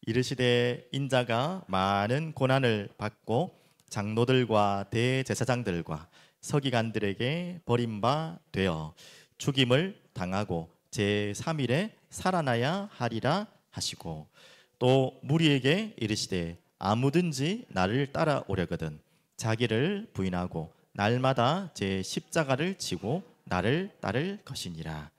이르시되 인자가 많은 고난을 받고 장로들과 대제사장들과 서기관들에게 버림바 되어 죽임을 당하고 제3일에 살아나야 하리라 하시고, 또 무리에게 이르시되 아무든지 나를 따라오려거든 자기를 부인하고 날마다 제 십자가를 지고 나를 따를 것이니라.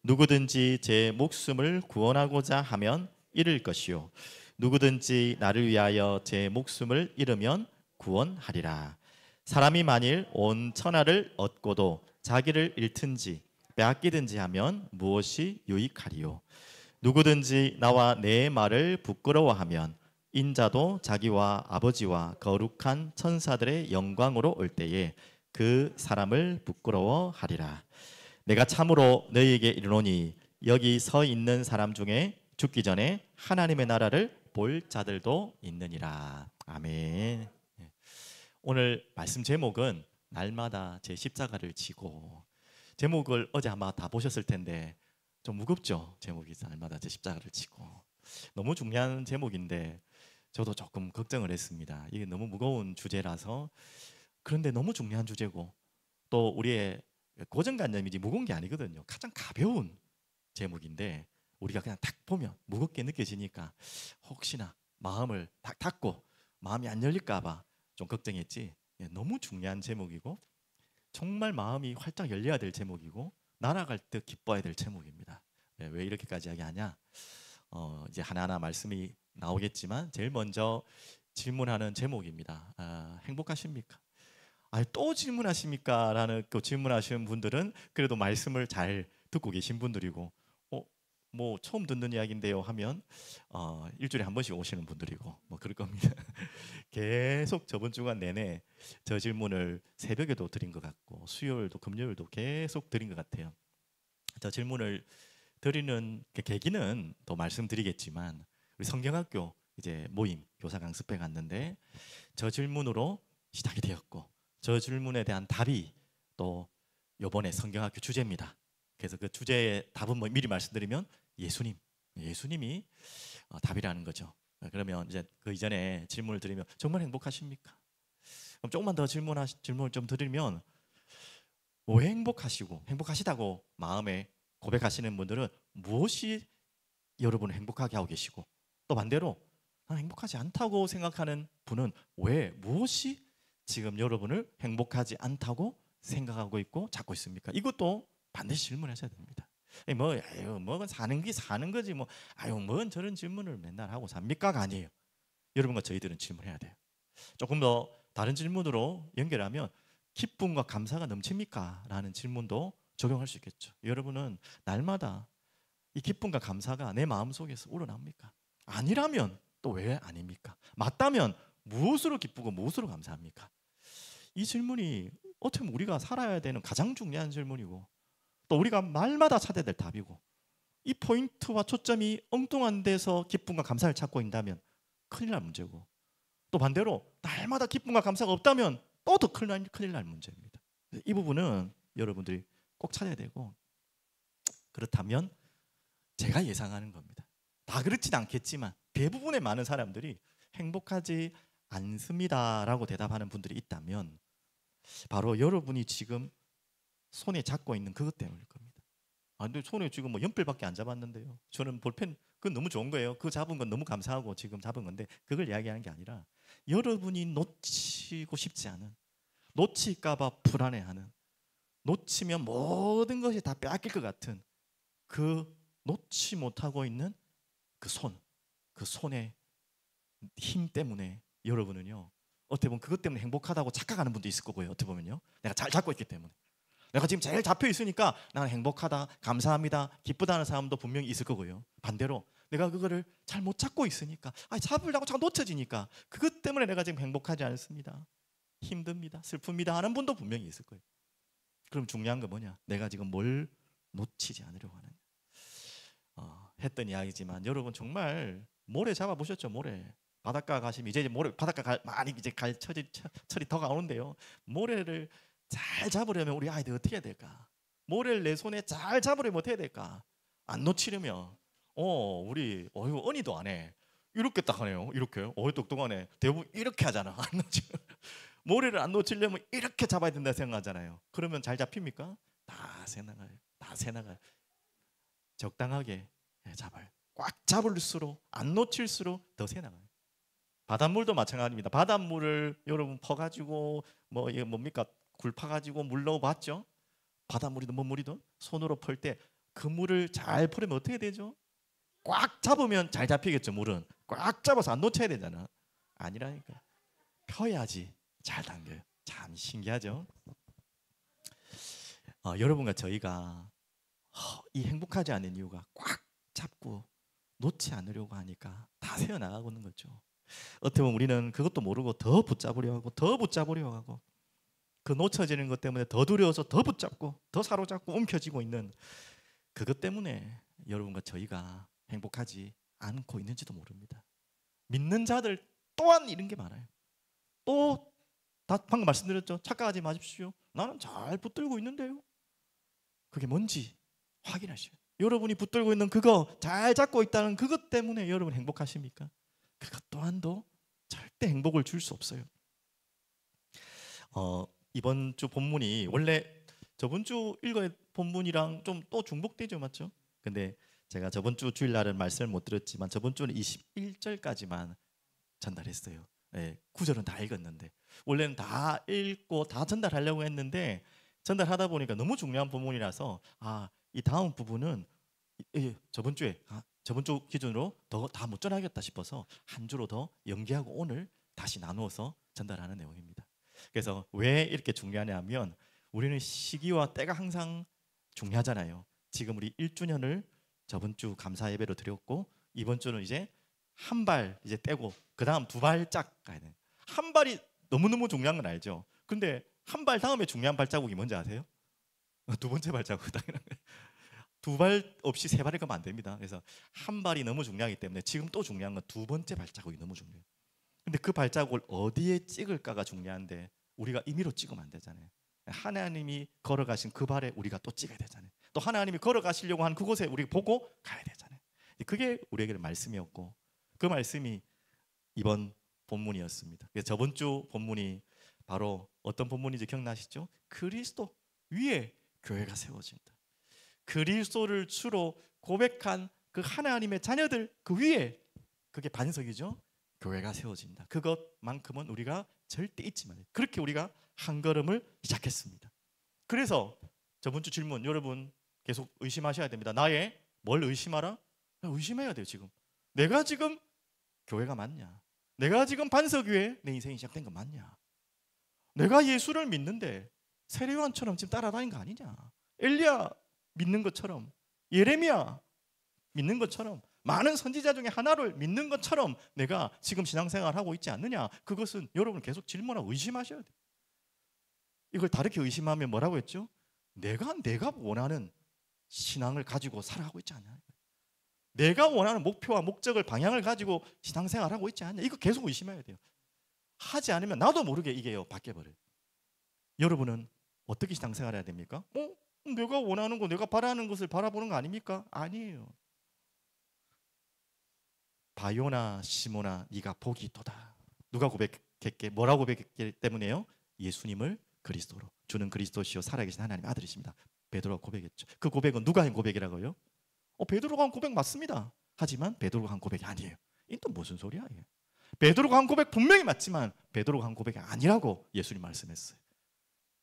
누구든지 제 목숨을 구원하고자 하면 잃을 것이요 누구든지 나를 위하여 제 목숨을 잃으면 구원하리라. 사람이 만일 온 천하를 얻고도 자기를 잃든지 빼앗기든지 하면 무엇이 유익하리요? 누구든지 나와 내 말을 부끄러워하면 인자도 자기와 아버지와 거룩한 천사들의 영광으로 올 때에 그 사람을 부끄러워하리라. 내가 참으로 너희에게 이르노니 여기 서 있는 사람 중에 죽기 전에 하나님의 나라를 볼 자들도 있느니라. 아멘. 오늘 말씀 제목은 날마다 제 십자가를 지고. 제목을 어제 아마 다 보셨을 텐데 좀 무겁죠? 제목이 날마다 제 십자가를 지고. 너무 중요한 제목인데 저도 조금 걱정을 했습니다. 이게 너무 무거운 주제라서. 그런데 너무 중요한 주제고 또 우리의 고정관념이지 무거운 게 아니거든요. 가장 가벼운 제목인데 우리가 그냥 딱 보면 무겁게 느껴지니까 혹시나 마음을 딱 닫고 마음이 안 열릴까 봐 좀 걱정했지. 너무 중요한 제목이고 정말 마음이 활짝 열려야 될 제목이고 날아갈 듯 기뻐해야 될 제목입니다. 왜 이렇게까지 이야기하냐? 이제 하나하나 말씀이 나오겠지만 제일 먼저 질문하는 제목입니다. 행복하십니까? 또 질문하십니까? 라는 그 질문하시는 분들은 그래도 말씀을 잘 듣고 계신 분들이고, 뭐 처음 듣는 이야기인데요 하면 일주일에 한 번씩 오시는 분들이고 뭐 그럴 겁니다. 계속 저번 주간 내내 저 질문을 새벽에도 드린 것 같고 수요일도 금요일도 계속 드린 것 같아요. 저 질문을 드리는 계기는 또 말씀드리겠지만 우리 성경학교 이제 모임 교사 강습회 갔는데 저 질문으로 시작이 되었고 저 질문에 대한 답이 또 이번에 성경학교 주제입니다. 그래서 그 주제의 답은 뭐 미리 말씀드리면 예수님이 답이라는 거죠. 그러면 이제 그 이전에 질문을 드리면 정말 행복하십니까? 그럼 조금만 더 질문을 좀 드리면 왜 행복하시다고 마음에 고백하시는 분들은 무엇이 여러분을 행복하게 하고 계시고, 또 반대로 행복하지 않다고 생각하는 분은 무엇이 지금 여러분을 행복하지 않다고 생각하고 있고 찾고 있습니까? 이것도 반드시 질문하셔야 됩니다. 뭐 사는 게 사는 거지 뭔 저런 질문을 맨날 하고 삽니까가 아니에요. 여러분과 저희들은 질문해야 돼요. 조금 더 다른 질문으로 연결하면 기쁨과 감사가 넘칩니까? 라는 질문도 적용할 수 있겠죠. 여러분은 날마다 이 기쁨과 감사가 내 마음속에서 우러나옵니까? 아니라면 또 왜 아닙니까? 맞다면 무엇으로 기쁘고 무엇으로 감사합니까? 이 질문이 어떻게 보면 우리가 살아야 되는 가장 중요한 질문이고 또 우리가 말마다 찾아야 될 답이고, 이 포인트와 초점이 엉뚱한 데서 기쁨과 감사를 찾고 있다면 큰일 날 문제고, 또 반대로 날마다 기쁨과 감사가 없다면 또 더 큰일 날 문제입니다. 이 부분은 여러분들이 꼭 찾아야 되고, 그렇다면 제가 예상하는 겁니다. 다 그렇진 않겠지만 대부분의 많은 사람들이 행복하지 않습니다라고 대답하는 분들이 있다면 바로 여러분이 지금 손에 잡고 있는 그것 때문일 겁니다. 근데 손에 지금 뭐 연필밖에 안 잡았는데요. 저는 볼펜 그건 너무 좋은 거예요. 그 잡은 건 너무 감사하고 지금 잡은 건데 그걸 이야기하는 게 아니라 여러분이 놓치고 싶지 않은, 놓칠까봐 불안해하는, 놓치면 모든 것이 다 빼앗길 것 같은 그 놓지 못하고 있는 그 손의 힘 때문에 여러분은요 어떻게 보면 그것 때문에 행복하다고 착각하는 분도 있을 거고요. 어떻게 보면요 내가 잘 잡고 있기 때문에, 내가 지금 제일 잡혀 있으니까 나는 행복하다, 감사합니다, 기쁘다는 사람도 분명히 있을 거고요. 반대로 내가 그거를 잘 못 잡고 있으니까 잡으려고 자꾸 놓쳐지니까 그것 때문에 내가 지금 행복하지 않습니다, 힘듭니다, 슬픕니다 하는 분도 분명히 있을 거예요. 그럼 중요한 건 뭐냐? 내가 지금 뭘 놓치지 않으려고 하느냐. 했던 이야기지만 여러분 정말 모래 잡아보셨죠? 모래 바닷가 가시면 이제 모래 바닷가 많이 이제 갈 철이 더 가오는데요. 모래를 잘 잡으려면 우리 아이들 어떻게 해야 될까? 모래를 내 손에 잘 잡으려면 어떻게 해야 될까? 안 놓치려면 우리 언니도 안 해. 이렇게 딱 하네요. 이렇게요. 똑똑하네. 대부분 이렇게 하잖아. 안 놓치. 모래를 안 놓치려면 이렇게 잡아야 된다 생각하잖아요. 그러면 잘 잡힙니까? 다 새나가요. 다 새나가요. 적당하게 잡아요. 꽉 잡을수록 안 놓칠수록 더 새나가요. 바닷물도 마찬가지입니다. 바닷물을 여러분 퍼가지고 뭐 이게 뭡니까? 굴 파가지고 물 넣어봤죠? 바닷물이든 뭔 물이든 손으로 펄 때 그 물을 잘 풀으면 어떻게 되죠? 꽉 잡으면 잘 잡히겠죠. 물은 꽉 잡아서 안 놓쳐야 되잖아. 아니라니까. 펴야지 잘 당겨요. 참 신기하죠? 여러분과 저희가 이 행복하지 않은 이유가 꽉 잡고 놓지 않으려고 하니까 다 새어나가고 있는 거죠. 어떻게 보면 우리는 그것도 모르고 더 붙잡으려 하고 더 붙잡으려 하고 그 놓쳐지는 것 때문에 더 두려워서 더 붙잡고 더 사로잡고 움켜쥐고 있는 그것 때문에 여러분과 저희가 행복하지 않고 있는지도 모릅니다. 믿는 자들 또한 이런 게 많아요. 또 방금 말씀드렸죠. 착각하지 마십시오. 나는 잘 붙들고 있는데요. 그게 뭔지 확인하셔요. 여러분이 붙들고 있는 그거 잘 잡고 있다는 그것 때문에 여러분 행복하십니까? 그것 또한도 절대 행복을 줄 수 없어요. 이번 주 본문이 원래 저번 주 읽어야 본문이랑 좀 또 중복되죠, 맞죠? 근데 제가 저번 주 주일날은 말씀을 못 드렸지만 저번 주는 21절까지만 전달했어요. 네, 9절은 다 읽었는데 원래는 다 읽고 다 전달하려고 했는데 전달하다 보니까 너무 중요한 본문이라서 이 다음 부분은 저번 주 기준으로 더 다 못 전하겠다 싶어서 한 주로 더 연기하고 오늘 다시 나누어서 전달하는 내용입니다. 그래서 왜 이렇게 중요하냐면 우리는 시기와 때가 항상 중요하잖아요. 지금 우리 1주년을 저번 주 감사 예배로 드렸고 이번 주는 이제 한 발 이제 떼고 그 다음 두 발짝 가야 돼요. 한 발이 너무너무 중요한 건 알죠. 근데 한 발 다음에 중요한 발자국이 뭔지 아세요? 두 번째 발자국. 두 발 없이 세 발을 가면 안 됩니다. 그래서 한 발이 너무 중요하기 때문에 지금 또 중요한 건 두 번째 발자국이 너무 중요해요. 근데 그 발자국을 어디에 찍을까가 중요한데 우리가 임의로 찍으면 안 되잖아요. 하나님이 걸어가신 그 발에 우리가 또 찍어야 되잖아요. 또 하나님이 걸어가시려고 한 그곳에 우리 보고 가야 되잖아요. 그게 우리에게는 말씀이었고 그 말씀이 이번 본문이었습니다. 그래서 저번 주 본문이 바로 어떤 본문인지 기억나시죠? 그리스도 위에 교회가 세워진다. 그리스도를 주로 고백한 그 하나님의 자녀들 그 위에 그게 반석이죠. 교회가 세워진다. 그것만큼은 우리가 절대 잊지 말아요. 그렇게 우리가 한 걸음을 시작했습니다. 그래서 저번 주 질문 여러분 계속 의심하셔야 됩니다. 나의 뭘 의심하라? 의심해야 돼요. 지금 내가 지금 교회가 맞냐? 내가 지금 반석 위에 내 인생이 시작된 거 맞냐? 내가 예수를 믿는데 세례요한처럼 지금 따라다닌 거 아니냐? 엘리야 믿는 것처럼 예레미야 믿는 것처럼 많은 선지자 중에 하나를 믿는 것처럼 내가 지금 신앙생활을 하고 있지 않느냐? 그것은 여러분 계속 질문하고 의심하셔야 돼요. 이걸 다르게 의심하면 뭐라고 했죠? 내가 원하는 신앙을 가지고 살아가고 있지 않냐? 내가 원하는 목표와 목적을 방향을 가지고 신앙생활을 하고 있지 않냐? 이거 계속 의심해야 돼요. 하지 않으면 나도 모르게 이게요 바뀌어버려요. 여러분은 어떻게 신앙생활을 해야 됩니까? 내가 원하는 거 내가 바라는 것을 바라보는 거 아닙니까? 아니에요. 바요나 시모나 네가 복이 있도다. 누가 고백했게? 뭐라고 고백했기 때문에요? 예수님을 그리스도로 주는 그리스도시요 살아계신 하나님의 아들이십니다. 베드로가 고백했죠. 그 고백은 누가 한 고백이라고요? 베드로가 한 고백 맞습니다. 하지만 베드로가 한 고백이 아니에요. 이 또 무슨 소리야 이게? 베드로가 한 고백 분명히 맞지만 베드로가 한 고백이 아니라고 예수님 말씀했어요.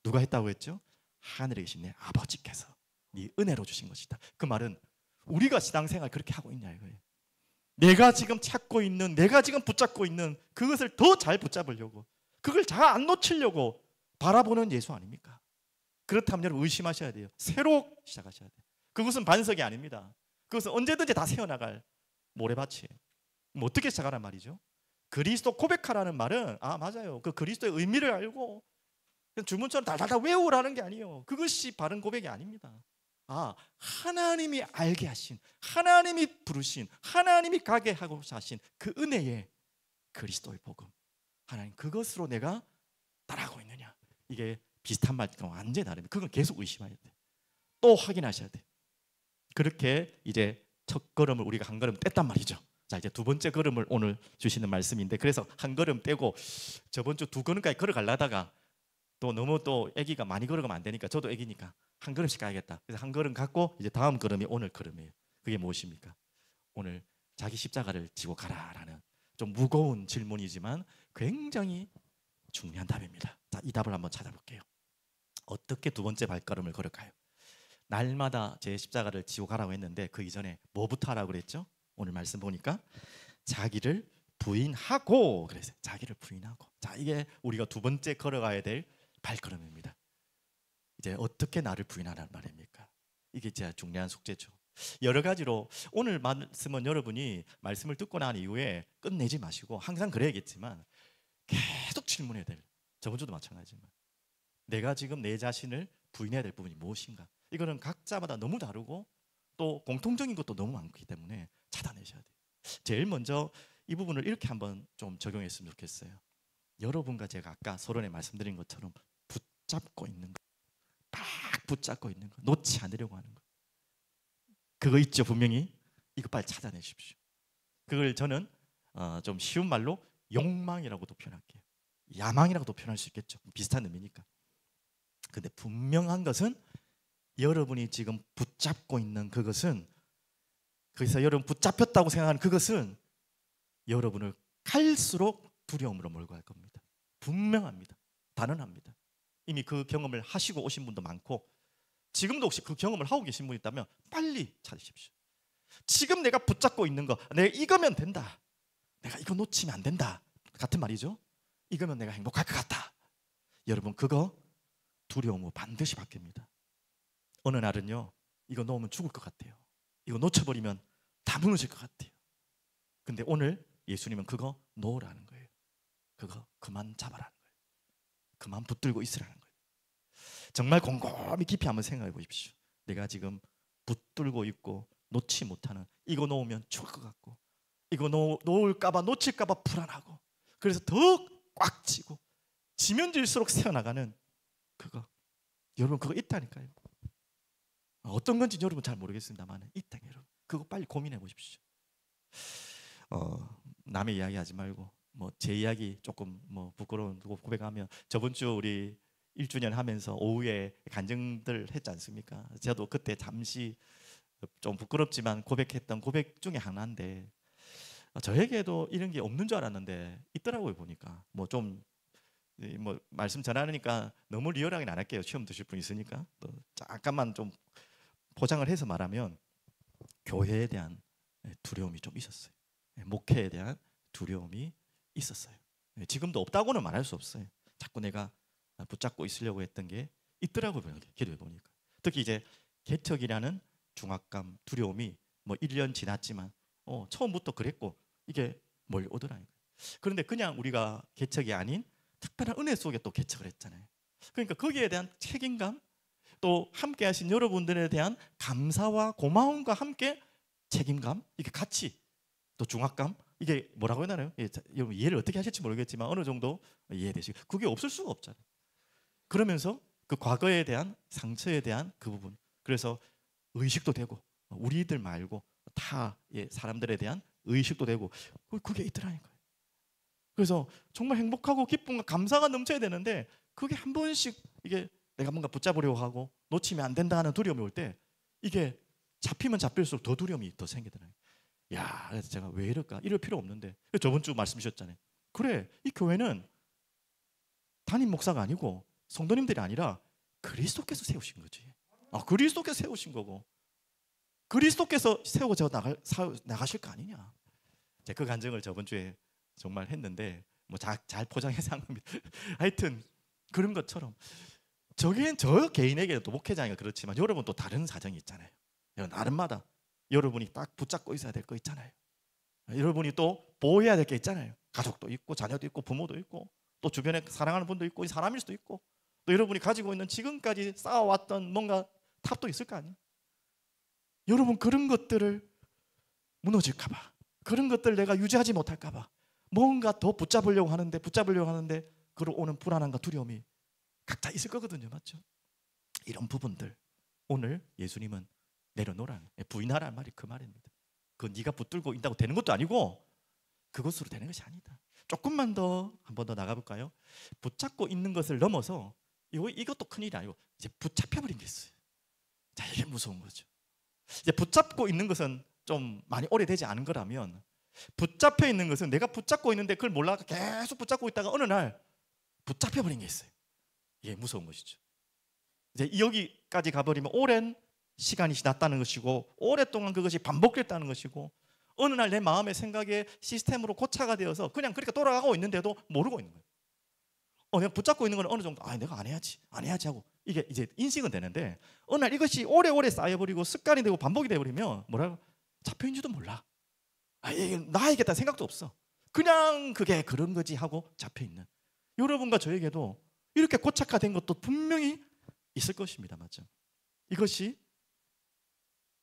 누가 했다고 했죠? 하늘에 계신 내 아버지께서 네 은혜로 주신 것이다. 그 말은 우리가 신앙생활 그렇게 하고 있냐 이거예요. 내가 지금 찾고 있는 내가 지금 붙잡고 있는 그것을 더 잘 붙잡으려고 그걸 잘 안 놓치려고 바라보는 예수 아닙니까? 그렇다면 여러분 의심하셔야 돼요. 새로 시작하셔야 돼요. 그것은 반석이 아닙니다. 그것은 언제든지 다 세워나갈 모래밭이에요. 어떻게 시작하란 말이죠? 그리스도 고백하라는 말은 맞아요. 그 그리스도의 의미를 알고 주문처럼 달달달 외우라는 게 아니에요. 그것이 바른 고백이 아닙니다. 하나님이 알게 하신 하나님이 부르신 하나님이 가게 하고자 하신 그 은혜의 그리스도의 복음 하나님 그것으로 내가 따라가고 있느냐 이게 비슷한 말과 완전히 다릅니다. 그건 계속 의심해야 돼요. 또 확인하셔야 돼요. 그렇게 이제 첫 걸음을 우리가 한 걸음 뗐단 말이죠. 자, 이제 두 번째 걸음을 오늘 주시는 말씀인데, 그래서 한 걸음 떼고 저번 주 두 걸음까지 걸어가려다가 또 너무 또 아기가 많이 걸어가면 안 되니까, 저도 아기니까 한 걸음씩 가야겠다. 그래서 한 걸음 갖고 이제 다음 걸음이 오늘 걸음이에요. 그게 무엇입니까? 오늘 자기 십자가를 지고 가라라는 좀 무거운 질문이지만 굉장히 중요한 답입니다. 자, 이 답을 한번 찾아볼게요. 어떻게 두 번째 발걸음을 걸을까요? 날마다 제 십자가를 지고 가라고 했는데 그 이전에 뭐부터 하라고 그랬죠? 오늘 말씀 보니까 자기를 부인하고 그랬어요. 자기를 부인하고. 자, 이게 우리가 두 번째 걸어가야 될 발걸음입니다. 이제 어떻게 나를 부인하라는 말입니까? 이게 진짜 중요한 숙제죠. 여러 가지로 오늘 말씀은 여러분이 말씀을 듣고 난 이후에 끝내지 마시고 항상 그래야겠지만 계속 질문해야 돼요. 저번 주도 마찬가지지만 내가 지금 내 자신을 부인해야 될 부분이 무엇인가? 이거는 각자마다 너무 다르고 또 공통적인 것도 너무 많기 때문에 찾아내셔야 돼요. 제일 먼저 이 부분을 이렇게 한번 좀 적용했으면 좋겠어요. 여러분과 제가 아까 서론에 말씀드린 것처럼 붙잡고 있는 거, 딱 붙잡고 있는 거, 놓지 않으려고 하는 거, 그거 있죠 분명히. 이거 빨리 찾아내십시오. 그걸 저는 좀 쉬운 말로 욕망이라고도 표현할게요. 야망이라고도 표현할 수 있겠죠. 비슷한 의미니까. 근데 분명한 것은 여러분이 지금 붙잡고 있는 그것은, 그래서 여러분 붙잡혔다고 생각하는 그것은 여러분을 갈수록 두려움으로 몰고 갈 겁니다. 분명합니다. 단언합니다. 이미 그 경험을 하시고 오신 분도 많고 지금도 혹시 그 경험을 하고 계신 분이 있다면 빨리 찾으십시오. 지금 내가 붙잡고 있는 거, 내가 이거면 된다, 내가 이거 놓치면 안 된다 같은 말이죠. 이거면 내가 행복할 것 같다. 여러분 그거 두려움으로 반드시 바뀝니다. 어느 날은요, 이거 놓으면 죽을 것 같아요. 이거 놓쳐버리면 다 무너질 것 같아요. 근데 오늘 예수님은 그거 놓으라는 거예요. 그거 그만 잡아라는 거예요. 그만 붙들고 있으라는 거예요. 정말 곰곰이 깊이 한번 생각해 보십시오. 내가 지금 붙들고 있고 놓지 못하는, 이거 놓으면 죽을 것 같고, 이거 놓을까봐 놓칠까봐 불안하고, 그래서 더 꽉 쥐고 지면 질수록 새어나가는 그거, 여러분 그거 있다니까요. 어떤 건지 여러분 잘 모르겠습니다만 있다. 여러분 그거 빨리 고민해 보십시오. 남의 이야기 하지 말고 뭐 제 이야기 조금 뭐 부끄러운 고백하면, 저번 주 우리 1주년 하면서 오후에 간증들 했지 않습니까? 저도 그때 잠시 좀 부끄럽지만 고백했던 고백 중에 하나인데, 저에게도 이런 게 없는 줄 알았는데 있더라고요. 보니까 뭐 좀 뭐 말씀 전하니까 너무 리얼하게는 안 할게요. 시험 드실 분 있으니까. 또 잠깐만 좀 포장을 해서 말하면 교회에 대한 두려움이 좀 있었어요. 목회에 대한 두려움이 있었어요. 지금도 없다고는 말할 수 없어요. 자꾸 내가 붙잡고 있으려고 했던 게 있더라고요. 기도해 보니까. 특히 이제 개척이라는 중압감, 두려움이 뭐 1년 지났지만 처음부터 그랬고 이게 몰려오더라고요. 그런데 그냥 우리가 개척이 아닌 특별한 은혜 속에 또 개척을 했잖아요. 그러니까 거기에 대한 책임감, 또 함께 하신 여러분들에 대한 감사와 고마움과 함께 책임감, 이게 같이 또 중압감, 이게 뭐라고 해야 되나요? 여러분 이해를 어떻게 하실지 모르겠지만 어느 정도 이해되시고, 그게 없을 수가 없잖아요. 그러면서 그 과거에 대한 상처에 대한 그 부분, 그래서 의식도 되고 우리들 말고 타 사람들에 대한 의식도 되고 그게 있더라니까요. 그래서 정말 행복하고 기쁨과 감사가 넘쳐야 되는데 그게 한 번씩 이게 내가 뭔가 붙잡으려고 하고 놓치면 안 된다 하는 두려움이 올 때 이게 잡히면 잡힐수록 더 두려움이 더 생기더라고요. 야, 그래서 제가 왜 이럴까? 이럴 필요 없는데. 저번 주 말씀 주셨잖아요. 그래, 이 교회는 담임 목사가 아니고 성도님들이 아니라 그리스도께서 세우신 거지. 그리스도께서 세우신 거고 그리스도께서 세워져 나가실 거 아니냐. 제가 그 간증을 저번 주에 정말 했는데 뭐 잘 포장해서 한 겁니다. 하여튼 그런 것처럼 저 개인에게도 목회자니까 그렇지만 여러분 또 다른 사정이 있잖아요. 나름마다 여러분이 딱 붙잡고 있어야 될 거 있잖아요. 여러분이 또 보호해야 될 게 있잖아요. 가족도 있고 자녀도 있고 부모도 있고 또 주변에 사랑하는 분도 있고 사람일 수도 있고, 또 여러분이 가지고 있는 지금까지 쌓아왔던 뭔가 탑도 있을 거 아니에요. 여러분 그런 것들을 무너질까 봐, 그런 것들 내가 유지하지 못할까 봐 뭔가 더 붙잡으려고 하는데 그로 오는 불안함과 두려움이 각자 있을 거거든요. 맞죠? 이런 부분들 오늘 예수님은 내려놓으라는, 부인하라는 말이 그 말입니다. 그 네가 붙들고 있다고 되는 것도 아니고 그것으로 되는 것이 아니다. 조금만 더 한 번 더 나가볼까요? 붙잡고 있는 것을 넘어서 이것도 큰일이 아니고 이제 붙잡혀버린 게 있어요. 자, 이게 무서운 거죠. 이제 붙잡고 있는 것은 좀 많이 오래되지 않은 거라면, 붙잡혀 있는 것은 내가 붙잡고 있는데 그걸 몰라서 계속 붙잡고 있다가 어느 날 붙잡혀버린 게 있어요. 이게 무서운 것이죠. 이제 여기까지 가버리면 오랜 시간이 지났다는 것이고, 오랫동안 그것이 반복됐다는 것이고, 어느 날 내 마음의 생각의 시스템으로 고착화 되어서 그냥 그렇게 돌아가고 있는데도 모르고 있는 거예요. 내가 붙잡고 있는 건 어느 정도, 내가 안 해야지 하고 이게 이제 인식은 되는데, 어느 날 이것이 오래오래 쌓여버리고 습관이 되고 반복이 되어버리면 뭐라고? 잡혀있는지도 몰라. 이게 나야겠다 생각도 없어. 그냥 그게 그런 거지 하고 잡혀있는, 여러분과 저에게도 이렇게 고착화된 것도 분명히 있을 것입니다. 맞죠? 이것이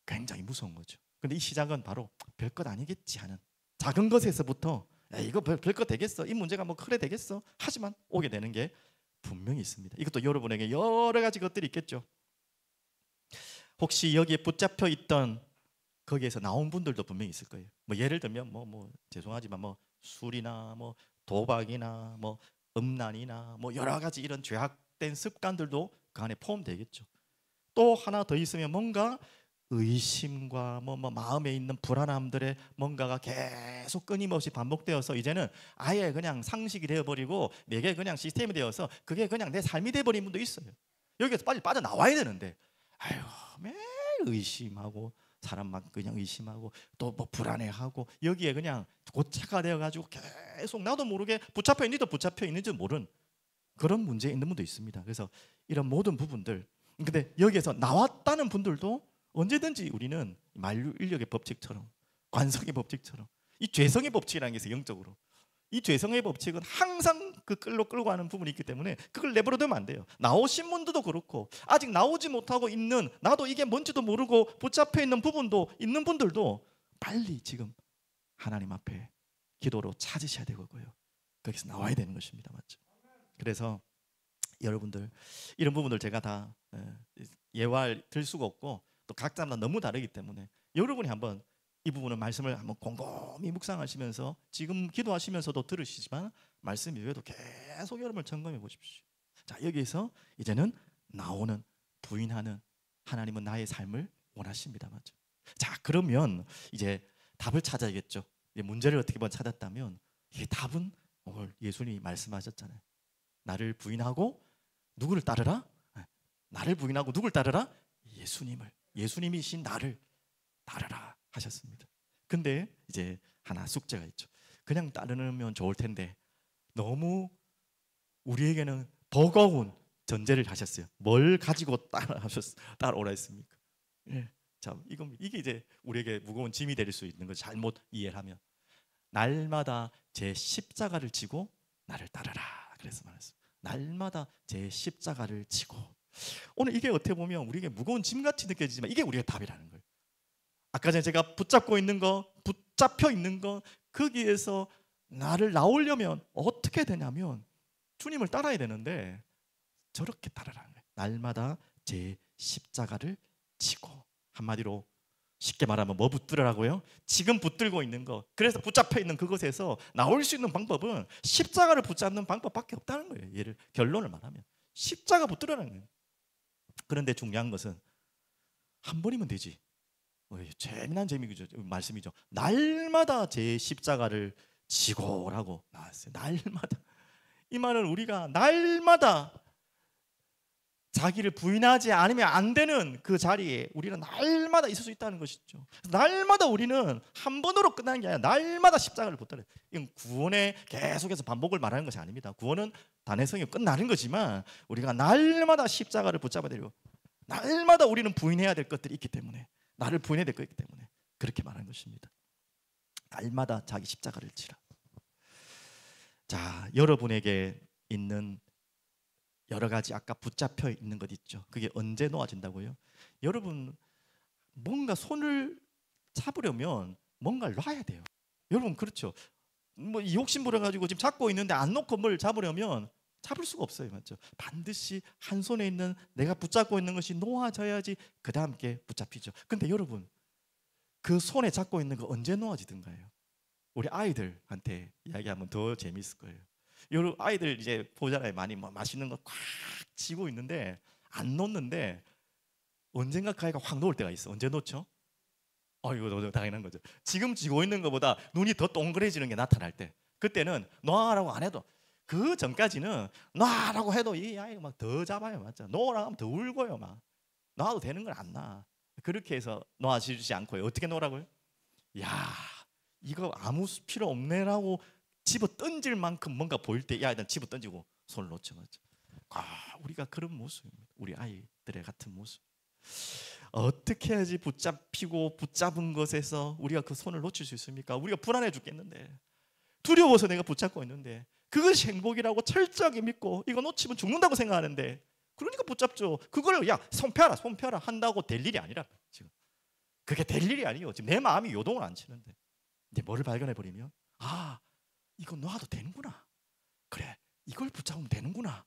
굉장히 무서운 거죠. 근데 이 시작은 바로 별것 아니겠지 하는 작은 것에서부터, 이거 별것 되겠어, 이 문제가 뭐 그래 되겠어 하지만 오게 되는 게 분명히 있습니다. 이것도 여러분에게 여러 가지 것들이 있겠죠. 혹시 여기에 붙잡혀 있던 거기에서 나온 분들도 분명히 있을 거예요. 뭐 예를 들면 죄송하지만 술이나 도박이나 음란이나 여러 가지 이런 죄악된 습관들도 그 안에 포함되겠죠. 또 하나 더 있으면 뭔가 의심과 마음에 있는 불안함들의 뭔가가 계속 끊임없이 반복되어서 이제는 아예 그냥 상식이 되어버리고 내게 그냥 시스템이 되어서 그게 그냥 내 삶이 되어버린 분도 있어요. 여기에서 빨리 빠져나와야 되는데 매일 의심하고 사람 막 그냥 의심하고 또 불안해하고 여기에 그냥 고착화 되어가지고 계속 나도 모르게 붙잡혀 있는지도 붙잡혀 있는지 모르는 그런 문제에 있는 분도 있습니다. 그래서 이런 모든 부분들, 근데 여기에서 나왔다는 분들도 언제든지 우리는 만류 인력의 법칙처럼, 관성의 법칙처럼, 이 죄성의 법칙이라는 게 있어요. 영적으로 이 죄성의 법칙은 항상 그 끌고 가는 부분이 있기 때문에 그걸 내버려두면 안 돼요. 나오신 분들도 그렇고 아직 나오지 못하고 있는, 나도 이게 뭔지도 모르고 붙잡혀 있는 부분도 있는 분들도 빨리 지금 하나님 앞에 기도로 찾으셔야 되고요. 거기서 나와야 되는 것입니다. 맞죠? 그래서 여러분들 이런 부분들 제가 다 예화를 들 수가 없고 또 각자마다 너무 다르기 때문에 여러분이 한번 이 부분은 말씀을 한번 곰곰이 묵상하시면서 지금 기도하시면서도 들으시지만 말씀 이외에도 계속 여러분을 점검해 보십시오. 자, 여기에서 이제는 나오는 부인하는 하나님은 나의 삶을 원하십니다. 맞죠? 자, 그러면 이제 답을 찾아야겠죠. 문제를 어떻게 찾았다면 이 답은 오늘 예수님이 말씀하셨잖아요. 나를 부인하고 누구를 따르라? 나를 부인하고 누굴 따르라? 예수님이신 나를 따르라 하셨습니다. 근데 이제 하나 숙제가 있죠. 그냥 따르면 좋을 텐데 너무 우리에게는 버거운 전제를 하셨어요. 뭘 가지고 따라오라 했습니까? 자, 이게 이제 우리에게 무거운 짐이 될 수 있는 걸 잘못 이해를 하면, 날마다 제 십자가를 지고 나를 따르라 그래서 말했어요. 날마다 제 십자가를 지고. 오늘 이게 어떻게 보면 우리에게 무거운 짐같이 느껴지지만 이게 우리의 답이라는 거예요. 아까 전에 제가 붙잡고 있는 거, 붙잡혀 있는 거, 거기에서 나를 나오려면 어떻게 되냐면 주님을 따라야 되는데 저렇게 따르라는 거예요. 날마다 제 십자가를 지고. 한마디로 쉽게 말하면 뭐 붙들으라고요? 지금 붙들고 있는 거. 그래서 붙잡혀 있는 그것에서 나올 수 있는 방법은 십자가를 붙잡는 방법밖에 없다는 거예요. 결론을 말하면 십자가 붙들으라는 거예요. 그런데 중요한 것은 한 번이면 되지. 재미난 말씀이죠. 날마다 제 십자가를 지고라고 나왔어요. 날마다. 이 말은 우리가 날마다 자기를 부인하지 않으면 안 되는 그 자리에 우리는 날마다 있을 수 있다는 것이죠. 날마다 우리는 한 번으로 끝나는 게 아니라 날마다 십자가를 붙들어야 돼요. 이건 구원에 계속해서 반복을 말하는 것이 아닙니다. 구원은 단회성이 끝나는 거지만 우리가 날마다 십자가를 붙잡아야 되고 날마다 우리는 부인해야 될 것들이 있기 때문에, 나를 부인해야 될 것이기 때문에 그렇게 말하는 것입니다. 날마다 자기 십자가를 지라. 자, 여러분에게 있는 여러 가지 아까 붙잡혀 있는 것 있죠. 그게 언제 놓아진다고요? 여러분 뭔가 손을 잡으려면 뭔가를 놔야 돼요. 여러분 그렇죠? 욕심 부려가지고 지금 잡고 있는데 안 놓고 뭘 잡으려면 잡을 수가 없어요. 맞죠? 반드시 한 손에 있는 내가 붙잡고 있는 것이 놓아져야지 그 다음 게 붙잡히죠. 근데 여러분 그 손에 잡고 있는 거 언제 놓아지던가요? 우리 아이들한테 이야기하면 더 재미있을 거예요. 여러 아이들 이제 보잖아요. 많이 뭐 맛있는 거 꽉 쥐고 있는데 안 놓는데 언젠가 가위가 확 놓을 때가 있어. 언제 놓죠? 이거 당연한 거죠. 지금 쥐고 있는 것보다 눈이 더 동그래지는 게 나타날 때, 그때는 놔라고 안 해도, 그 전까지는 놔라고 해도 이 아이가 막 더 잡아요. 맞죠? 놓으라고 하면 더 울고요. 막 놔도 되는 걸 안 놔. 그렇게 해서 놓아주지 않고요. 어떻게 놓으라고요? 야, 이거 아무 필요 없네라고 집어 던질 만큼 뭔가 보일 때 이 아이들은 집어 던지고 손을 놓죠. 맞죠? 우리가 그런 모습입니다. 우리 아이들의 같은 모습. 어떻게 해야지 붙잡히고 붙잡은 것에서 우리가 그 손을 놓칠 수 있습니까? 우리가 불안해 죽겠는데, 두려워서 내가 붙잡고 있는데, 그것이 행복이라고 철저하게 믿고 이거 놓치면 죽는다고 생각하는데, 그러니까 붙잡죠. 그걸 손 펴라 한다고 될 일이 아니라, 지금 그게 될 일이 아니에요. 지금 내 마음이 요동을 안 치는데, 이제 뭐를 발견해 버리면, 이거 놔도 되는구나, 그래 이걸 붙잡으면 되는구나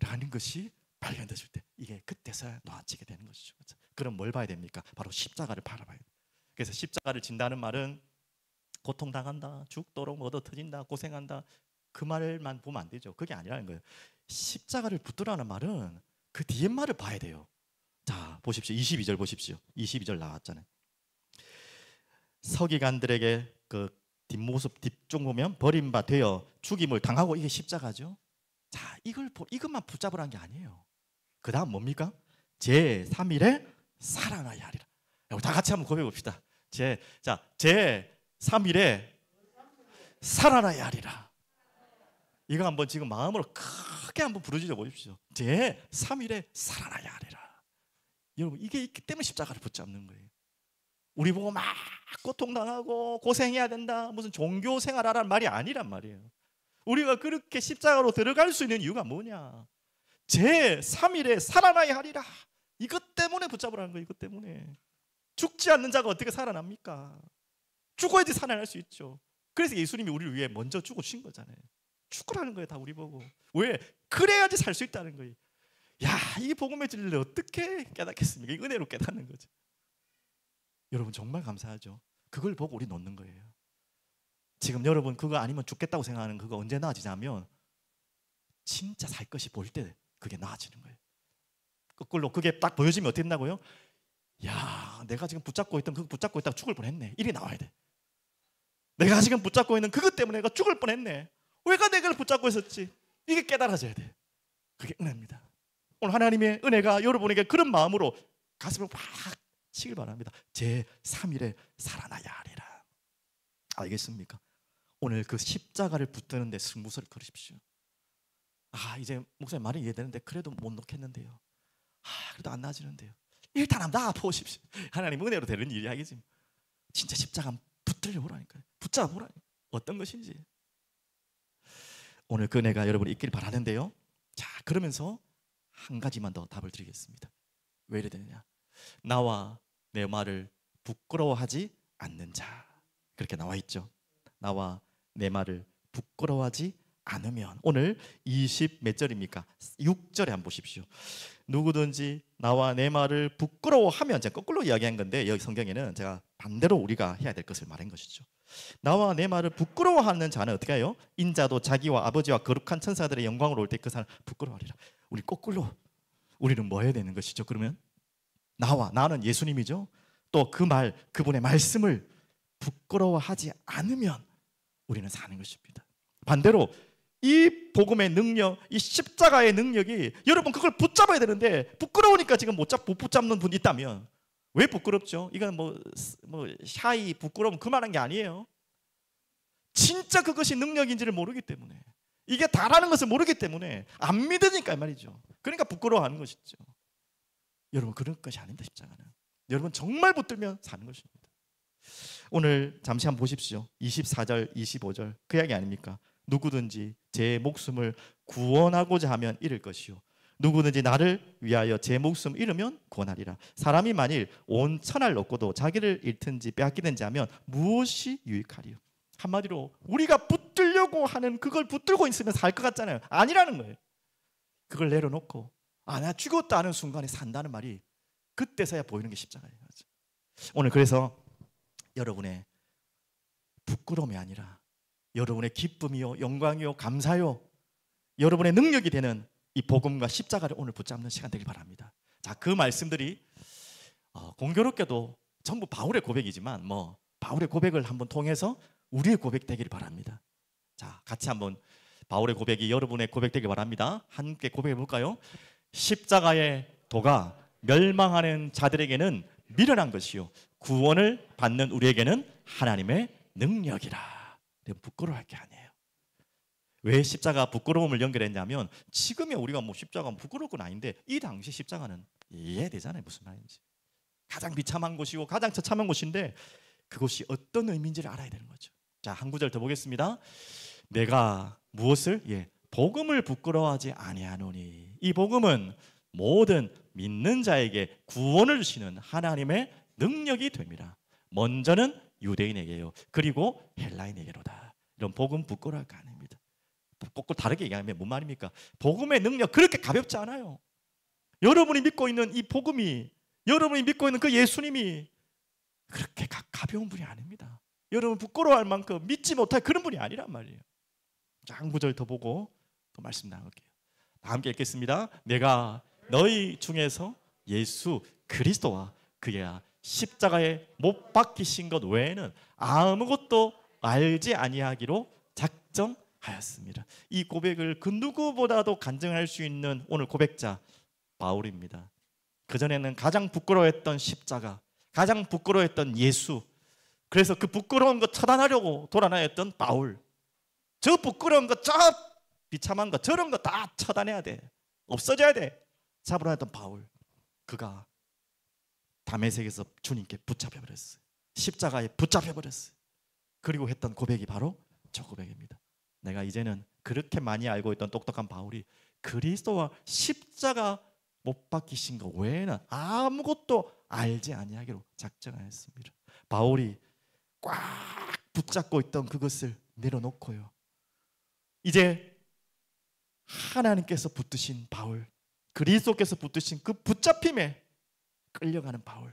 라는 것이 발견됐을 때, 이게 그때서야 놓아지게 되는 것이죠. 그럼 뭘 봐야 됩니까? 바로 십자가를 바라봐야 돼요. 그래서 십자가를 진다는 말은 고통당한다, 죽도록 얻어 터진다, 고생한다, 그 말만 보면 안 되죠. 그게 아니라는 거예요. 십자가를 붙들라는 말은 그 뒤에 말을 봐야 돼요. 자, 보십시오. 22절 보십시오. 22절 나왔잖아요. 서기관들에게 그 뒷모습 뒤쪽 보면 버림바 되어 죽임을 당하고, 이게 십자가죠. 자, 이것만 붙잡으라는 게 아니에요. 그 다음 뭡니까? 제3일에 살아나야 하리라. 다 같이 한번 고백해 봅시다. 제3일에 살아나야 하리라. 이거 한번 지금 마음으로 크게 한번 부르짖어 보십시오. 제3일에 살아나야 하리라. 여러분, 이게 있기 때문에 십자가를 붙잡는 거예요. 우리 보고 막 고통당하고 고생해야 된다, 무슨 종교 생활하라는 말이 아니란 말이에요. 우리가 그렇게 십자가로 들어갈 수 있는 이유가 뭐냐? 제3일에 살아나야 하리라. 이것 때문에 붙잡으라는 거예요. 이것 때문에. 죽지 않는 자가 어떻게 살아납니까? 죽어야지 살아날 수 있죠. 그래서 예수님이 우리를 위해 먼저 죽으신 거잖아요. 죽으라는 거예요. 다 우리 보고. 왜? 그래야지 살 수 있다는 거예요. 이 복음의 진리를 어떻게 깨닫겠습니까? 이 은혜로 깨닫는 거죠. 여러분, 정말 감사하죠. 그걸 보고 우리 놓는 거예요. 지금 여러분 그거 아니면 죽겠다고 생각하는 그거 언제 나아지냐면, 진짜 살 것이 보일 때 그게 나아지는 거예요. 거꾸로 그게 딱 보여지면 어떻게 된다고요? 내가 지금 붙잡고 있던 그거 붙잡고 있다가 죽을 뻔했네, 이리 나와야 돼. 내가 지금 붙잡고 있는 그것 때문에 내가 죽을 뻔했네, 왜가 내가 붙잡고 있었지, 이게 깨달아져야 돼. 그게 은혜입니다. 오늘 하나님의 은혜가 여러분에게 그런 마음으로 가슴을 확 치길 바랍니다. 제3일에 살아나야 하리라. 알겠습니까? 오늘 그 십자가를 붙드는데 승부수를 걸으십시오. 이제 목사님 말이 이해되는데 그래도 못 놓겠는데요. 그래도 안 나아지는데요. 일단 한번 나아보십시오. 하나님 은혜로 되는 일이 하겠지. 진짜 십자가 붙들려 보라니까요. 붙잡아 보라니까. 어떤 것인지. 오늘 그 은혜가 여러분이 있길 바라는데요. 자, 그러면서 한 가지만 더 답을 드리겠습니다. 왜 이래 되느냐? 나와 내 말을 부끄러워하지 않는 자, 그렇게 나와 있죠. 나와 내 말을 부끄러워하지 않으면, 오늘 20 몇 절입니까? 6절에 한번 보십시오. 누구든지 나와 내 말을 부끄러워하면, 제가 거꾸로 이야기한 건데 여기 성경에는 제가 반대로 우리가 해야 될 것을 말한 것이죠. 나와 내 말을 부끄러워하는 자는 어떻게 해요? 인자도 자기와 아버지와 거룩한 천사들의 영광으로 올 때 그 사람 부끄러워하리라. 우리 거꾸로 우리는 뭐 해야 되는 것이죠? 그러면 나는 예수님이죠. 또 그 말, 그분의 말씀을 부끄러워하지 않으면 우리는 사는 것입니다. 반대로 이 복음의 능력, 이 십자가의 능력이, 여러분 그걸 붙잡아야 되는데 부끄러우니까 지금 못 붙잡는 분이 있다면, 왜 부끄럽죠? 이건 샤이 부끄러움 그 말한 게 아니에요. 진짜 그것이 능력인지를 모르기 때문에, 이게 다라는 것을 모르기 때문에 안 믿으니까 말이죠. 그러니까 부끄러워하는 것이죠. 여러분 그런 것이 아닙니다. 십자가는 여러분 정말 붙들면 사는 것입니다. 오늘 잠시 한번 보십시오. 24절 25절 그 이야기 아닙니까? 누구든지 제 목숨을 구원하고자 하면 잃을 것이요, 누구든지 나를 위하여 제 목숨 잃으면 구원하리라. 사람이 만일 온 천하를 얻고도 자기를 잃든지 빼앗기든지 하면 무엇이 유익하리요? 한마디로 우리가 붙들려고 하는 그걸 붙들고 있으면 살 것 같잖아요. 아니라는 거예요. 그걸 내려놓고 나 죽었다 하는 순간에 산다는 말이, 그때서야 보이는 게 십자가예요. 오늘 그래서 여러분의 부끄러움이 아니라 여러분의 기쁨이요, 영광이요, 감사요, 여러분의 능력이 되는 이 복음과 십자가를 오늘 붙잡는 시간 되길 바랍니다. 자, 그 말씀들이 공교롭게도 전부 바울의 고백이지만 바울의 고백을 한번 통해서 우리의 고백 되길 바랍니다. 자, 같이 한번 바울의 고백이 여러분의 고백 되길 바랍니다. 함께 고백해 볼까요? 십자가의 도가 멸망하는 자들에게는 미련한 것이요 구원을 받는 우리에게는 하나님의 능력이라. 부끄러워할 게 아니에요. 왜 십자가 부끄러움을 연결했냐면 지금의 우리가 십자가 부끄러울 건 아닌데 이 당시 십자가는 이해되잖아요. 무슨 말인지. 가장 비참한 곳이고 가장 처참한 곳인데 그곳이 어떤 의미인지를 알아야 되는 거죠. 자, 한 구절 더 보겠습니다. 내가 무엇을? 복음을 부끄러워하지 아니하노니 이 복음은 모든 믿는 자에게 구원을 주시는 하나님의 능력이 됩니다. 먼저는 유대인에게요 그리고 헬라인에게로다. 이런 복음 부끄러워할 거 아닙니다. 거꾸로 다르게 얘기하면 뭔 말입니까? 복음의 능력 그렇게 가볍지 않아요. 여러분이 믿고 있는 이 복음이, 여러분이 믿고 있는 그 예수님이 그렇게 가벼운 분이 아닙니다. 여러분 부끄러워할 만큼 믿지 못할 그런 분이 아니란 말이에요. 자, 한 구절 더 보고 또 말씀 나눌게요. 다 함께 읽겠습니다. 내가 너희 중에서 예수 그리스도와 그의 십자가에 못 박히신 것 외에는 아무것도 알지 아니하기로 작정하였습니다. 이 고백을 그 누구보다도 간증할 수 있는 오늘 고백자 바울입니다. 그전에는 가장 부끄러워했던 십자가, 가장 부끄러워했던 예수, 그래서 그 부끄러운 거 처단하려고 돌아다녔던 바울. 저 부끄러운 거, 저 비참한 거, 저런 거 다 처단해야 돼, 없어져야 돼 잡으려 했던 바울, 그가 다메섹에서 주님께 붙잡혀버렸어요. 십자가에 붙잡혀버렸어요. 그리고 했던 고백이 바로 저 고백입니다. 내가 이제는 그렇게 많이 알고 있던 똑똑한 바울이 그리스도와 십자가 못 박히신 것 외에는 아무것도 알지 아니하기로 작정하였습니다. 바울이 꽉 붙잡고 있던 그것을 내려놓고요, 이제 하나님께서 붙드신 바울, 그리스도께서 붙드신 그 붙잡힘에 끌려가는 바울,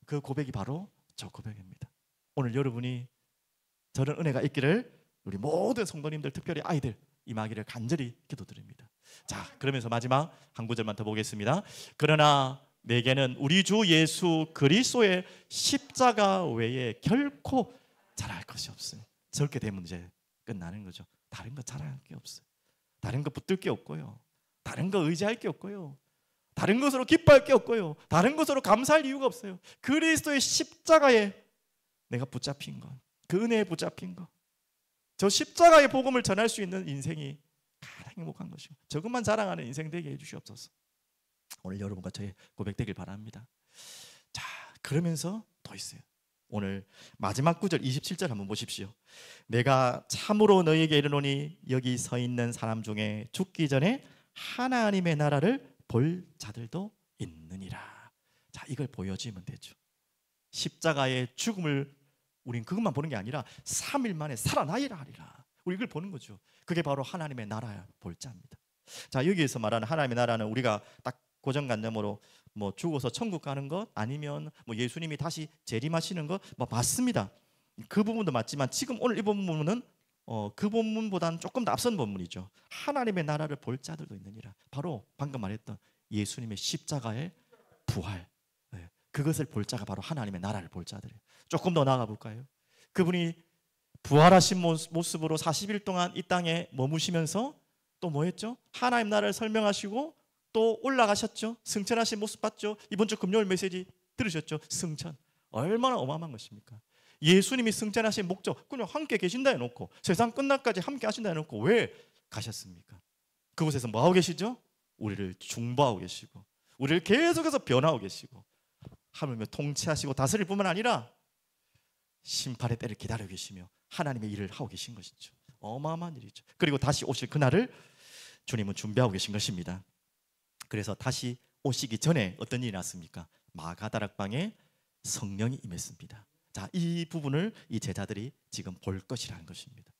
그 고백이 바로 저 고백입니다. 오늘 여러분이 저런 은혜가 있기를 우리 모든 성도님들, 특별히 아이들 임하기를 간절히 기도드립니다. 자, 그러면서 마지막 한 구절만 더 보겠습니다. 그러나 내게는 우리 주 예수 그리스도의 십자가 외에 결코 자랑할 것이 없어요. 저렇게 되면 이제 끝나는 거죠. 다른 거 자랑할 게 없어요. 다른 거 붙들 게 없고요, 다른 거 의지할 게 없고요, 다른 것으로 기뻐할 게 없고요, 다른 것으로 감사할 이유가 없어요. 그리스도의 십자가에 내가 붙잡힌 것, 그 은혜에 붙잡힌 것, 저 십자가의 복음을 전할 수 있는 인생이 가장 행복한 것이고, 저것만 자랑하는 인생 되게 해주시옵소서. 오늘 여러분과 저의 고백되길 바랍니다. 자, 그러면서 더 있어요. 오늘 마지막 구절 27절 한번 보십시오. 내가 참으로 너희에게 이르노니 여기 서 있는 사람 중에 죽기 전에 하나님의 나라를 볼 자들도 있느니라. 자, 이걸 보여주면 되죠. 십자가의 죽음을 우린 그것만 보는 게 아니라 3일 만에 살아나리라 하리라. 우리 이걸 보는 거죠. 그게 바로 하나님의 나라야, 볼 자입니다. 자, 여기에서 말하는 하나님의 나라는 우리가 딱 고정관념으로 죽어서 천국 가는 것, 아니면 예수님이 다시 재림하시는 것, 맞습니다. 그 부분도 맞지만 지금 오늘 이 본문은 그 본문보다는 조금 더 앞선 본문이죠. 하나님의 나라를 볼 자들도 있느니라. 바로 방금 말했던 예수님의 십자가의 부활, 그것을 볼 자가 바로 하나님의 나라를 볼 자들이에요. 조금 더 나아가 볼까요? 그분이 부활하신 모습으로 40일 동안 이 땅에 머무시면서 또 뭐 했죠? 하나님 나라를 설명하시고 또 올라가셨죠. 승천하신 모습 봤죠. 이번 주 금요일 메시지 들으셨죠? 승천, 얼마나 어마어마한 것입니까? 예수님이 승천하신 목적, 그냥 함께 계신다 해놓고 세상 끝날까지 함께 하신다 해놓고 왜 가셨습니까? 그곳에서 뭐하고 계시죠? 우리를 중보하고 계시고, 우리를 계속해서 변화하고 계시고, 하물며 통치하시고 다스릴 뿐만 아니라 심판의 때를 기다리고 계시며 하나님의 일을 하고 계신 것이죠. 어마어마한 일이죠. 그리고 다시 오실 그날을 주님은 준비하고 계신 것입니다. 그래서 다시 오시기 전에 어떤 일이 났습니까? 마가다락방에 성령이 임했습니다. 자, 이 부분을 이 제자들이 지금 볼 것이라는 것입니다.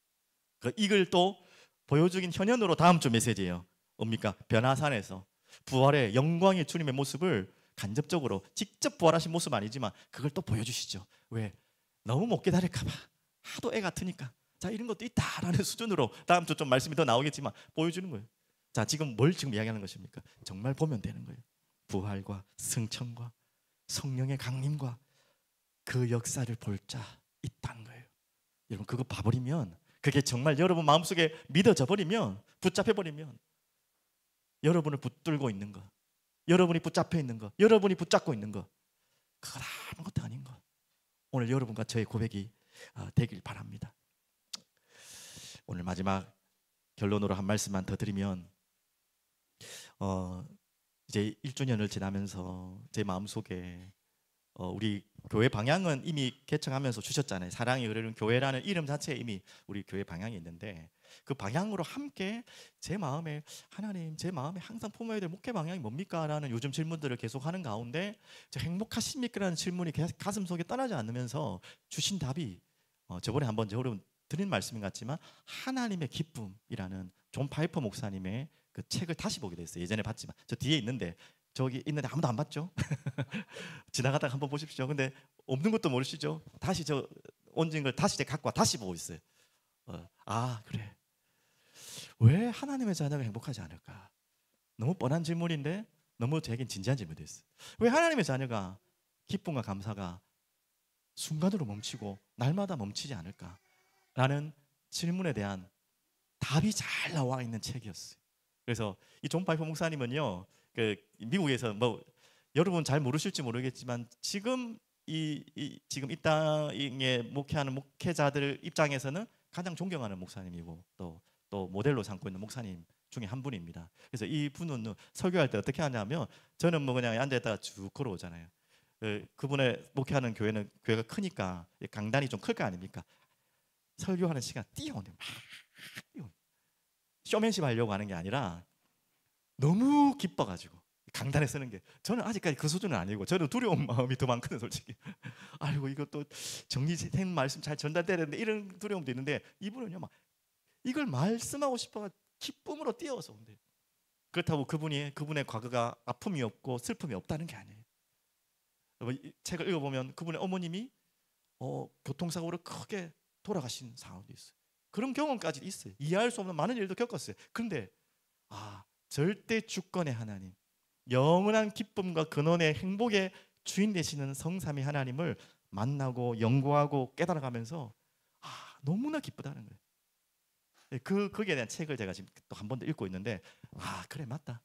이걸 또 보여주긴 현현으로 다음 주 메시지예요. 뭡니까? 변화산에서 부활의 영광의 주님의 모습을 간접적으로 직접 부활하신 모습 아니지만 그걸 또 보여주시죠. 왜? 너무 못 기다릴까 봐 하도 애 같으니까 자 이런 것도 있다라는 수준으로 다음 주 좀 말씀이 더 나오겠지만 보여주는 거예요. 자 지금 뭘 지금 이야기하는 것입니까? 정말 보면 되는 거예요. 부활과 승천과 성령의 강림과 그 역사를 볼 자 있다는 거예요. 여러분 그거 봐버리면 그게 정말 여러분 마음속에 믿어져 버리면 붙잡혀 버리면 여러분을 붙들고 있는 것, 여러분이 붙잡혀 있는 것, 여러분이 붙잡고 있는 것 그건 아무것도 아닌 것. 오늘 여러분과 저의 고백이 되길 바랍니다. 오늘 마지막 결론으로 한 말씀만 더 드리면 이제 1주년을 지나면서 제 마음속에 우리 교회 방향은 이미 개척하면서 주셨잖아요. 사랑이 흐르는 교회라는 이름 자체에 이미 우리 교회 방향이 있는데 그 방향으로 함께 제 마음에 하나님 제 마음에 항상 품어야 될 목회 방향이 뭡니까? 라는 요즘 질문들을 계속 하는 가운데 행복하십니까? 라는 질문이 가슴 속에 떠나지 않으면서 주신 답이 저번에 한번 여러분 드린 말씀인 것 같지만 하나님의 기쁨이라는 존 파이퍼 목사님의 그 책을 다시 보게 됐어요. 예전에 봤지만 저 뒤에 있는데 저기 있는데 아무도 안 봤죠? 지나가다가 한번 보십시오. 근데 없는 것도 모르시죠? 다시 저 얹은 걸 다시 갖고 와 다시 보고 있어요. 그래. 왜 하나님의 자녀가 행복하지 않을까? 너무 뻔한 질문인데 너무 저에겐 진지한 질문이 됐어요. 왜 하나님의 자녀가 기쁨과 감사가 순간으로 멈추고 날마다 멈추지 않을까? 라는 질문에 대한 답이 잘 나와 있는 책이었어요. 그래서 이 존 파이퍼 목사님은요, 미국에서 여러분 잘 모르실지 모르겠지만 지금 지금 이 땅에 목회하는 목회자들 입장에서는 가장 존경하는 목사님이고 또 모델로 삼고 있는 목사님 중에 한 분입니다. 그래서 이 분은 설교할 때 어떻게 하냐면 저는 그냥 앉아있다가 쭉 걸어오잖아요. 그분의 목회하는 교회는 교회가 크니까 강단이 좀 클 거 아닙니까? 설교하는 시간 뛰어오네. 막 뛰어. 쇼맨십 하려고 하는 게 아니라 너무 기뻐가지고 강단에 쓰는 게 저는 아직까지 그 수준은 아니고 저는 두려운 마음이 더 많거든 솔직히. 아이고 이것도 정리된 말씀 잘 전달돼야 되는데 이런 두려움도 있는데 이분은요 막 이걸 말씀하고 싶어 기쁨으로 뛰어서 온대. 그렇다고 그분의 과거가 아픔이 없고 슬픔이 없다는 게 아니에요. 이 책을 읽어보면 그분의 어머님이 교통사고로 크게 돌아가신 상황도 있어요. 그런 경험까지 있어요. 이해할 수 없는 많은 일도 겪었어요. 그런데 절대 주권의 하나님, 영원한 기쁨과 근원의 행복의 주인 되시는 성삼위 하나님을 만나고 연구하고 깨달아가면서 너무나 기쁘다는 거예요. 거기에 대한 책을 제가 지금 또 한 번 더 읽고 있는데 그래 맞다.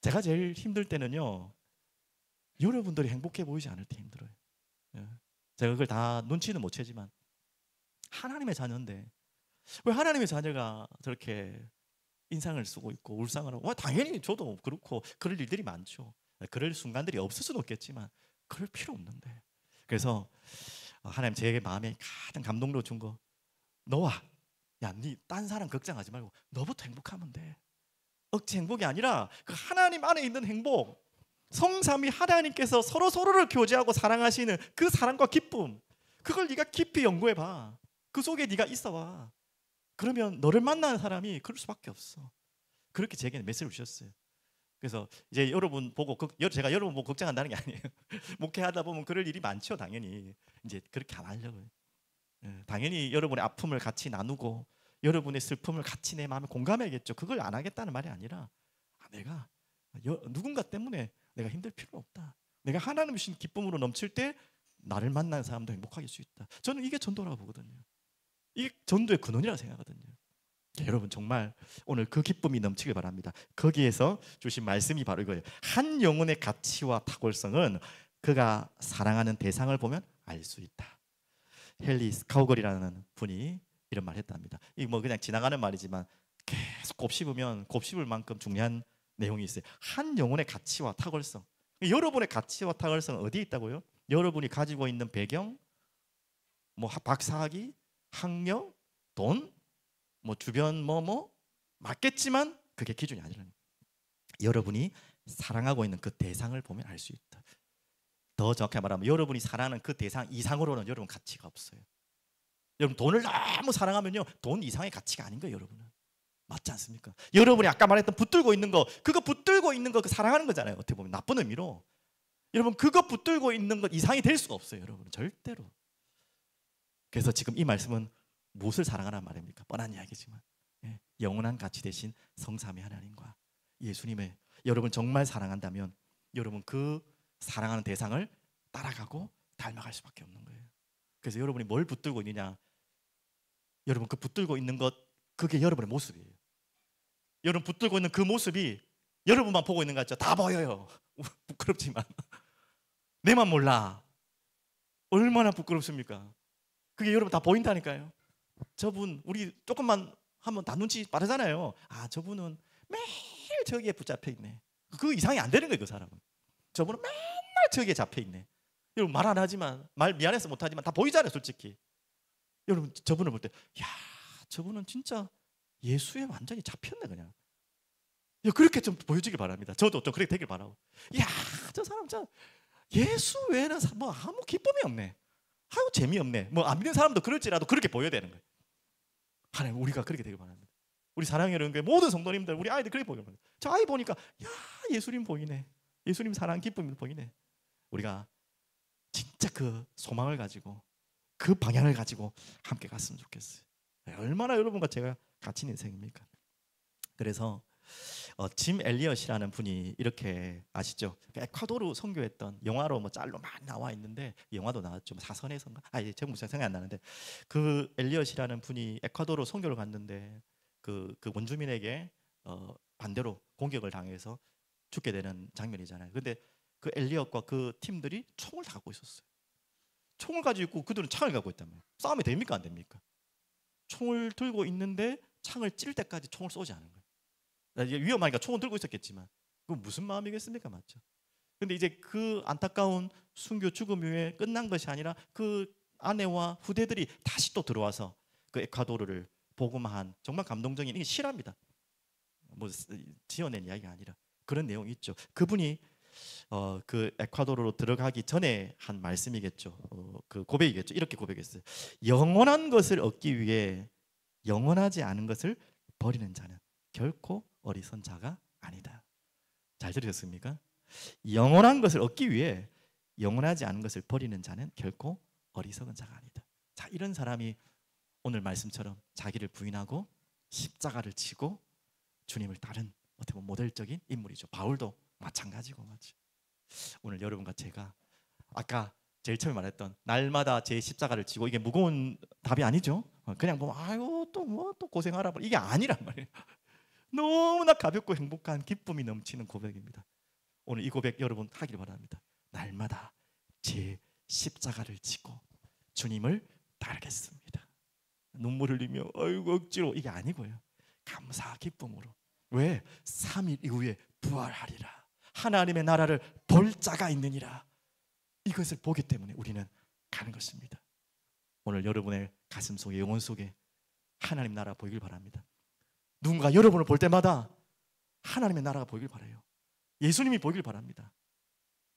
제가 제일 힘들 때는요 여러분들이 행복해 보이지 않을 때 힘들어요. 제가 그걸 다 눈치는 못 채지만 하나님의 자녀인데 왜 하나님의 자녀가 저렇게 인상을 쓰고 있고 울상을 하고 당연히 저도 그렇고 그럴 일들이 많죠. 그럴 순간들이 없을 수도 없겠지만 그럴 필요 없는데 그래서 하나님 제게 마음에 가장 감동으로 준 거 너와 니 딴 사람 걱정하지 말고 너부터 행복하면 돼. 억지 행복이 아니라 그 하나님 안에 있는 행복 성삼위 하나님께서 서로를 교제하고 사랑하시는 그 사랑과 기쁨 그걸 네가 깊이 연구해봐. 그 속에 네가 있어봐. 그러면 너를 만나는 사람이 그럴 수밖에 없어. 그렇게 제게 메시지를 주셨어요. 그래서 이제 여러분 보고 제가 여러분 보고 걱정한다는 게 아니에요. 목회하다 보면 그럴 일이 많죠. 당연히 이제 그렇게 안 하려고요. 당연히 여러분의 아픔을 같이 나누고 여러분의 슬픔을 같이 내 마음에 공감해야겠죠. 그걸 안 하겠다는 말이 아니라 내가 누군가 때문에 내가 힘들 필요 없다. 내가 하나님 주신 기쁨으로 넘칠 때 나를 만나는 사람도 행복하게 할 수 있다. 저는 이게 전도라고 보거든요. 이게 전도의 근원이라고 생각하거든요. 여러분 정말 오늘 그 기쁨이 넘치길 바랍니다. 거기에서 주신 말씀이 바로 이거예요. 한 영혼의 가치와 탁월성은 그가 사랑하는 대상을 보면 알 수 있다. 헨리 스카우걸이라는 분이 이런 말 했답니다. 이 그냥 지나가는 말이지만 계속 곱씹으면 곱씹을 만큼 중요한 내용이 있어요. 한 영혼의 가치와 탁월성. 여러분의 가치와 탁월성은 어디에 있다고요? 여러분이 가지고 있는 배경, 박사학위, 학력, 돈, 주변 맞겠지만 그게 기준이 아니라는 거예요. 여러분이 사랑하고 있는 그 대상을 보면 알 수 있다. 더 정확히 말하면 여러분이 사랑하는 그 대상 이상으로는 여러분 가치가 없어요. 여러분 돈을 너무 사랑하면요 돈 이상의 가치가 아닌 거예요. 여러분은 맞지 않습니까? 여러분이 아까 말했던 붙들고 있는 거 그거 붙들고 있는 거 그 사랑하는 거잖아요. 어떻게 보면 나쁜 의미로 여러분 그거 붙들고 있는 것 이상이 될 수가 없어요. 여러분 절대로. 그래서 지금 이 말씀은 무엇을 사랑하라는 말입니까? 뻔한 이야기지만 영원한 가치 대신 성삼위 하나님과 예수님의, 여러분 정말 사랑한다면 여러분 그 사랑하는 대상을 따라가고 닮아갈 수밖에 없는 거예요. 그래서 여러분이 뭘 붙들고 있느냐, 여러분 그 붙들고 있는 것, 그게 여러분의 모습이에요. 여러분 붙들고 있는 그 모습이 여러분만 보고 있는 것 같죠? 다 보여요. 부끄럽지만 내만 몰라. 얼마나 부끄럽습니까? 그게 여러분 다 보인다니까요. 저분, 우리 조금만 하면 다 눈치 빠르잖아요. 아, 저분은 매일 저기에 붙잡혀 있네. 그 이상이 안 되는 거예요. 그 사람은. 저분은 맨날 저기에 잡혀 있네. 여러분 말 안 하지만, 말 미안해서 못 하지만 다 보이잖아요, 솔직히. 여러분 저분을 볼 때, 야, 저분은 진짜 예수에 완전히 잡혔네 그냥. 그렇게 좀 보여주길 바랍니다. 저도 좀 그렇게 되길 바라고. 야, 저 사람 참 예수 외에는 뭐 아무 기쁨이 없네. 아유 재미없네. 뭐 안 믿는 사람도 그럴지라도 그렇게 보여야 되는 거예요. 하나님, 우리가 그렇게 되길 바랍니다. 우리 사랑의 여러분, 모든 성도님들, 우리 아이들 그렇게 보길 바랍니다. 저 아이 보니까 야, 예수님 보이네. 예수님 사랑 기쁨이 보이네. 우리가 진짜 그 소망을 가지고 그 방향을 가지고 함께 갔으면 좋겠어요. 얼마나 여러분과 제가 같이 있는 인생입니까? 그래서 짐 엘리엇이라는 분이 이렇게, 아시죠? 에콰도르 선교했던, 영화로 뭐 짤로 많이 나와 있는데, 영화도 나왔죠. 사선에서인가? 제목 생각이 안 나는데, 그 엘리엇이라는 분이 에콰도르 선교를 갔는데 그 원주민에게 반대로 공격을 당해서 죽게 되는 장면이잖아요. 근데 그 엘리엇과 그 팀들이 총을 다 갖고 있었어요. 총을 가지고 있고 그들은 창을 갖고 있다면 싸움이 됩니까 안 됩니까? 총을 들고 있는데 창을 찔 때까지 총을 쏘지 않은 거예요. 위험하니까 총은 들고 있었겠지만 그건 무슨 마음이겠습니까? 맞죠? 근데 이제 그 안타까운 순교 죽음 후에 끝난 것이 아니라 그 아내와 후대들이 다시 또 들어와서 그 에콰도르를 복음화한, 정말 감동적인, 이게 실화입니다. 뭐 지어낸 이야기가 아니라 그런 내용이 있죠. 그분이 그 에콰도르로 들어가기 전에 한 말씀이겠죠. 그 고백이겠죠. 이렇게 고백했어요. 영원한 것을 얻기 위해 영원하지 않은 것을 버리는 자는 결코 어리석은 자가 아니다. 잘 들으셨습니까? 영원한 것을 얻기 위해 영원하지 않은 것을 버리는 자는 결코 어리석은 자가 아니다. 자, 이런 사람이 오늘 말씀처럼 자기를 부인하고 십자가를 지고 주님을 따른 어떻게 보면 모델적인 인물이죠. 바울도 마찬가지고 맞죠. 오늘 여러분과 제가 아까 제일 처음에 말했던 날마다 제 십자가를 지고, 이게 무거운 답이 아니죠. 그냥 뭐 아유 또 뭐 또 고생하라 이게 아니란 말이에요. 너무나 가볍고 행복한 기쁨이 넘치는 고백입니다. 오늘 이 고백 여러분 하길 바랍니다. 날마다 제 십자가를 지고 주님을 따르겠습니다. 눈물 흘리며 아이고 억지로, 이게 아니고요. 감사 기쁨으로. 왜? 3일 이후에 부활하리라. 하나님의 나라를 볼 자가 있느니라. 이것을 보기 때문에 우리는 가는 것입니다. 오늘 여러분의 가슴 속에, 영혼 속에 하나님 나라 보이길 바랍니다. 누군가 여러분을 볼 때마다 하나님의 나라가 보이길 바라요. 예수님이 보이길 바랍니다.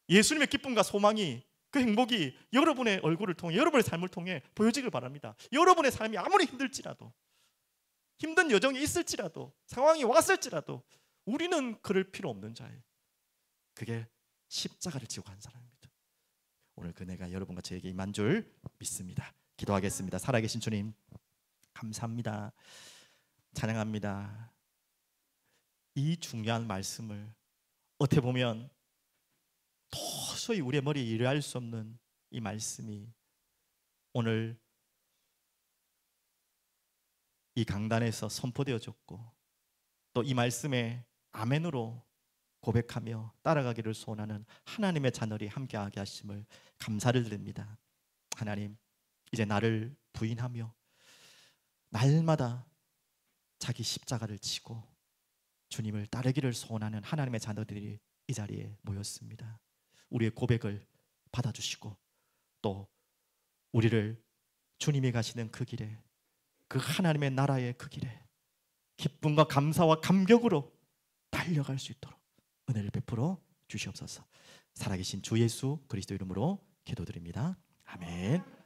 예수님의 기쁨과 소망이, 그 행복이 여러분의 얼굴을 통해, 여러분의 삶을 통해 보여지길 바랍니다. 여러분의 삶이 아무리 힘들지라도, 힘든 여정이 있을지라도, 상황이 왔을지라도 우리는 그럴 필요 없는 자예요. 그게 십자가를 지고 간 사람입니다. 오늘 그 은혜가 여러분과 저에게 임한 줄 믿습니다. 기도하겠습니다. 살아계신 주님 감사합니다. 찬양합니다. 이 중요한 말씀을 어떻게 보면 도저히 우리의 머리에 이해할 수 없는 이 말씀이 오늘 이 강단에서 선포되어졌고, 또 이 말씀에 아멘으로 고백하며 따라가기를 소원하는 하나님의 자녀들이 함께하게 하심을 감사를 드립니다. 하나님, 이제 나를 부인하며 날마다 자기 십자가를 지고 주님을 따르기를 소원하는 하나님의 자녀들이 이 자리에 모였습니다. 우리의 고백을 받아주시고 또 우리를 주님이 가시는 그 길에, 그 하나님의 나라의 그 길에 기쁨과 감사와 감격으로 달려갈 수 있도록 은혜를 베풀어 주시옵소서. 살아계신 주 예수 그리스도 이름으로 기도드립니다. 아멘.